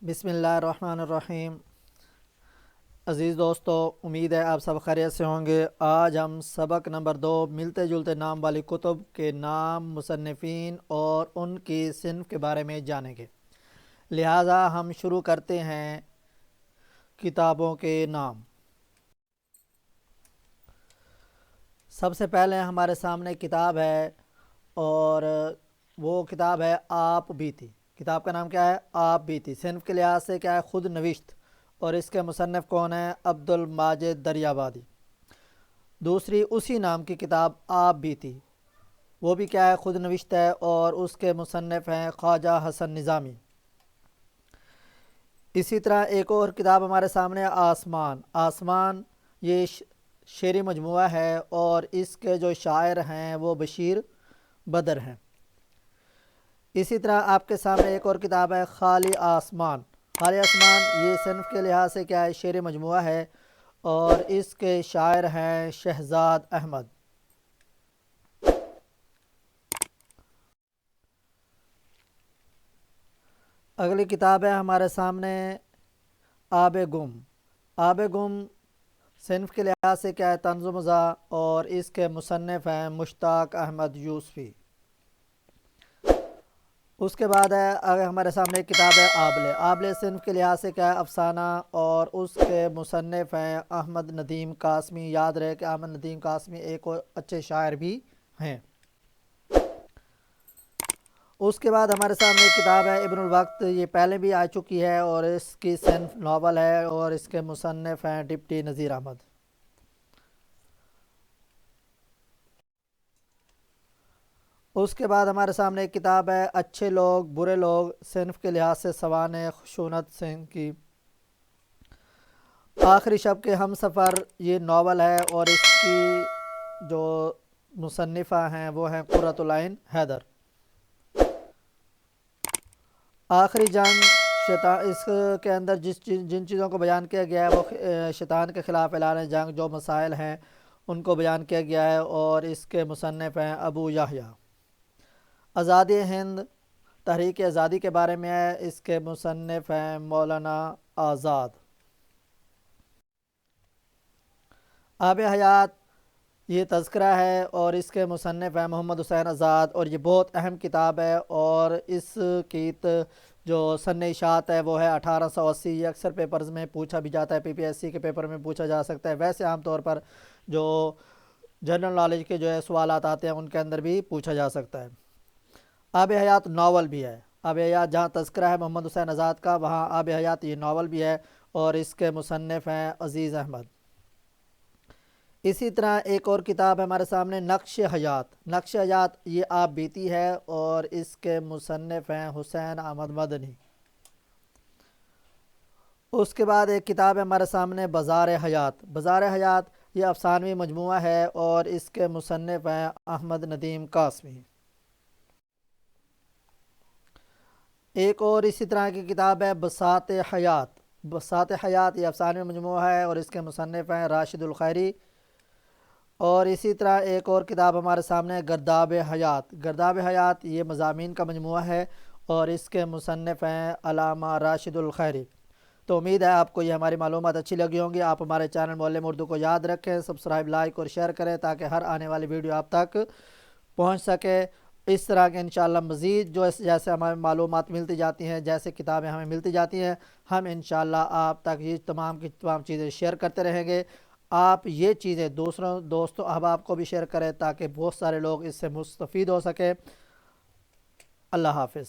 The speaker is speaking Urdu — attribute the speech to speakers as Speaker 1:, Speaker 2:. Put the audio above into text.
Speaker 1: بسم اللہ الرحمن الرحیم۔ عزیز دوستو، امید ہے آپ سب خیریت سے ہوں گے۔ آج ہم سبق نمبر 2 ملتے جلتے نام والی کتب کے نام، مصنفین اور ان کی صنف کے بارے میں جانیں گے۔ لہٰذا ہم شروع کرتے ہیں کتابوں کے نام۔ سب سے پہلے ہمارے سامنے کتاب ہے اور وہ کتاب ہے آپ بیتی۔ کتاب کا نام کیا ہے؟ آپ بیتی۔ صنف کے لحاظ سے کیا ہے؟ خود نوشت، اور اس کے مصنف کون ہیں؟ عبد الماجد دریابادی۔ دوسری اسی نام کی کتاب آپ بیتی، وہ بھی کیا ہے؟ خود نوشت ہے، اور اس کے مصنف ہیں خواجہ حسن نظامی۔ اسی طرح ایک اور کتاب ہمارے سامنے آسمان۔ آسمان یہ شعری مجموعہ ہے، اور اس کے جو شاعر ہیں وہ بشیر بدر ہیں۔ اسی طرح آپ کے سامنے ایک اور کتاب ہے خالی آسمان۔ خالی آسمان یہ صنف کے لحاظ سے کیا ہے؟ شعری مجموعہ ہے، اور اس کے شاعر ہیں شہزاد احمد۔ اگلی کتاب ہے ہمارے سامنے آب گم۔ آب گم صنف کے لحاظ سے کیا ہے؟ طنز و مزاح، اور اس کے مصنف ہیں مشتاق احمد یوسفی۔ اس کے بعد ہے ہمارے سامنے ایک کتاب ہے آبلے۔ آبلے صنف کے لحاظ سے کیا ہے؟ افسانہ، اور اس کے مصنف ہیں احمد ندیم قاسمی۔ یاد رہے کہ احمد ندیم قاسمی ایک اور اچھے شاعر بھی ہیں۔ اس کے بعد ہمارے سامنے ایک کتاب ہے ابن الوقت۔ یہ پہلے بھی آ چکی ہے، اور اس کی صنف ناول ہے، اور اس کے مصنف ہیں ڈپٹی نذیر احمد۔ اس کے بعد ہمارے سامنے ایک کتاب ہے اچھے لوگ برے لوگ۔ صنف کے لحاظ سے سوانح خشونت سنگھ کی۔ آخری شب کے ہم سفر یہ ناول ہے، اور اس کی جو مصنفہ ہیں وہ ہیں قرۃ العین حیدر۔ آخری جنگ اس کے اندر جن چیزوں کو بیان کیا گیا ہے وہ شیطان کے خلاف اعلان جنگ، جو مسائل ہیں ان کو بیان کیا گیا ہے، اور اس کے مصنف ہیں ابو یحییٰ۔ آزادی ہند تحریک آزادی کے بارے میں ہے، اس کے مصنف ہیں مولانا آزاد۔ آب حیات یہ تذکرہ ہے، اور اس کے مصنف ہیں محمد حسین آزاد، اور یہ بہت اہم کتاب ہے، اور اس کی جو سن اشاعت ہے وہ ہے 1880۔ یہ اکثر پیپرز میں پوچھا بھی جاتا ہے، پی پی ایس سی کے پیپر میں پوچھا جا سکتا ہے۔ ویسے عام طور پر جو جنرل نالج کے جو ہے سوالات آتے ہیں ان کے اندر بھی پوچھا جا سکتا ہے۔ آب حیات ناول بھی ہے۔ آب حیات جہاں تذکرہ ہے محمد حسین آزاد کا، وہاں آب حیات یہ ناول بھی ہے، اور اس کے مصنف ہیں عزیز احمد۔ اسی طرح ایک اور کتاب ہے ہمارے سامنے نقش حیات۔ نقش حیات یہ آپ بیتی ہے، اور اس کے مصنف ہیں حسین احمد مدنی۔ اس کے بعد ایک کتاب ہے ہمارے سامنے بازار حیات۔ بازار حیات یہ افسانوی مجموعہ ہے، اور اس کے مصنف ہیں احمد ندیم قاسمی۔ ایک اور اسی طرح کی کتاب ہے بساط حیات۔ بساط حیات یہ افسانوی مجموعہ ہے، اور اس کے مصنف ہیں راشد الخیری۔ اور اسی طرح ایک اور کتاب ہمارے سامنے گرداب حیات۔ گرداب حیات یہ مضامین کا مجموعہ ہے، اور اس کے مصنف ہیں علامہ راشد الخیری۔ تو امید ہے آپ کو یہ ہماری معلومات اچھی لگی ہوں گی۔ آپ ہمارے چینل معلم اردو کو یاد رکھیں، سبسکرائب، لائک اور شیئر کریں، تاکہ ہر آنے والی ویڈیو آپ تک پہنچ سکے۔ اس طرح کے انشاءاللہ مزید جو جیسے ہمیں معلومات ملتی جاتی ہیں، جیسے کتابیں ہمیں ملتی جاتی ہیں، ہم انشاءاللہ آپ تک یہ تمام کی تمام چیزیں شیئر کرتے رہیں گے۔ آپ یہ چیزیں دوستوں احباب کو بھی شیئر کریں، تاکہ بہت سارے لوگ اس سے مستفید ہو سکیں۔ اللہ حافظ۔